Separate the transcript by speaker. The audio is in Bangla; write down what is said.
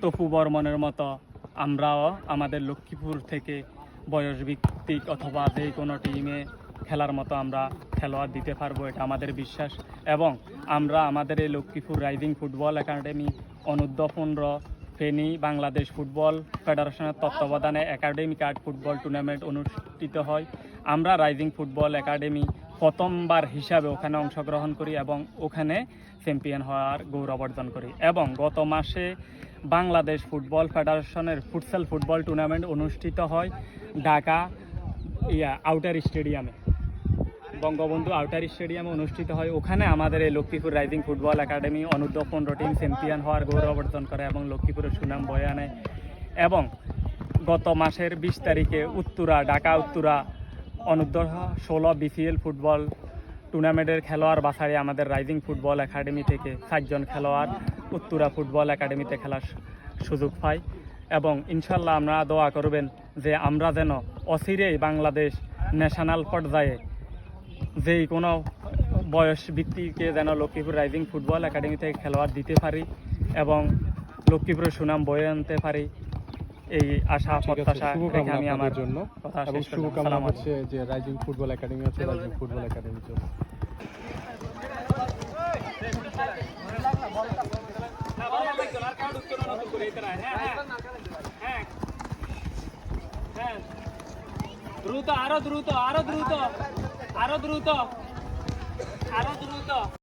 Speaker 1: তপু বর্মনের মতো আমরাও আমাদের লক্ষ্মীপুর থেকে বয়স ভিত্তিক অথবা যে কোনো টিমে খেলার মতো আমরা খেলোয়াড় দিতে পারবো, এটা আমাদের বিশ্বাস। এবং আমরা আমাদের এই লক্ষ্মীপুর রাইজিং ফুটবল একাডেমি অনূর্ধ্ব-15 ফেনী বাংলাদেশ ফুটবল ফেডারেশনের তত্ত্বাবধানে একাডেমি কার্ড ফুটবল টুর্নামেন্ট অনুষ্ঠিত হয়। আমরা রাইজিং ফুটবল একাডেমি প্রথমবার হিসাবে ওখানে অংশগ্রহণ করি এবং ওখানে চ্যাম্পিয়ন হওয়ার গৌরব অর্জন করি। এবং গত মাসে বাংলাদেশ ফুটবল ফেডারেশনের ফুটসাল ফুটবল টুর্নামেন্ট অনুষ্ঠিত হয় ঢাকা আউটার স্টেডিয়ামে, বঙ্গবন্ধু আউটার স্টেডিয়ামে অনুষ্ঠিত হয়। ওখানে আমাদের এই লক্ষ্মীপুর রাইজিং ফুটবল একাডেমি অনূর্ধ্ব-15 টিম চ্যাম্পিয়ন হওয়ার গৌরব অর্জন করে এবং লক্ষ্মীপুরের সুনাম বয়ে আনে। এবং গত মাসের 20 তারিখে ঢাকা উত্তরা অনূর্ধ্ব-16 বিসিএল ফুটবল টুর্নামেন্টের খেলোয়াড় বাছাই আমাদের রাইজিং ফুটবল একাডেমি থেকে 4 জন খেলোয়াড় উত্তরা ফুটবল একাডেমিতে খেলার সুযোগ পাই। এবং ইনশাল্লাহ আমরা দোয়া করবেন যে আমরা যেন অচিরেই বাংলাদেশ ন্যাশনাল পর্যায়ে যেই কোনো বয়স ভিত্তিকে যেন লক্ষ্মীপুর রাইজিং ফুটবল একাডেমি থেকে খেলোয়াড় দিতে পারি এবং লক্ষ্মীপুরের সুনাম বয়ে আনতে পারি, এই আশা প্রত্যাশা রেখে আমি আমার
Speaker 2: জন্য
Speaker 1: কথা
Speaker 2: এবং
Speaker 1: শেষ করলাম।
Speaker 2: শুভকামনা
Speaker 1: আসসালামু
Speaker 2: হচ্ছে যে রাইজিং ফুটবল একাডেমি হচ্ছে রাইজিং ফুটবল একাডেমির জন্য।
Speaker 1: দ্রুত, আরো দ্রুত, আরো দ্রুত, আরো দ্রুত, আরো দ্রুত।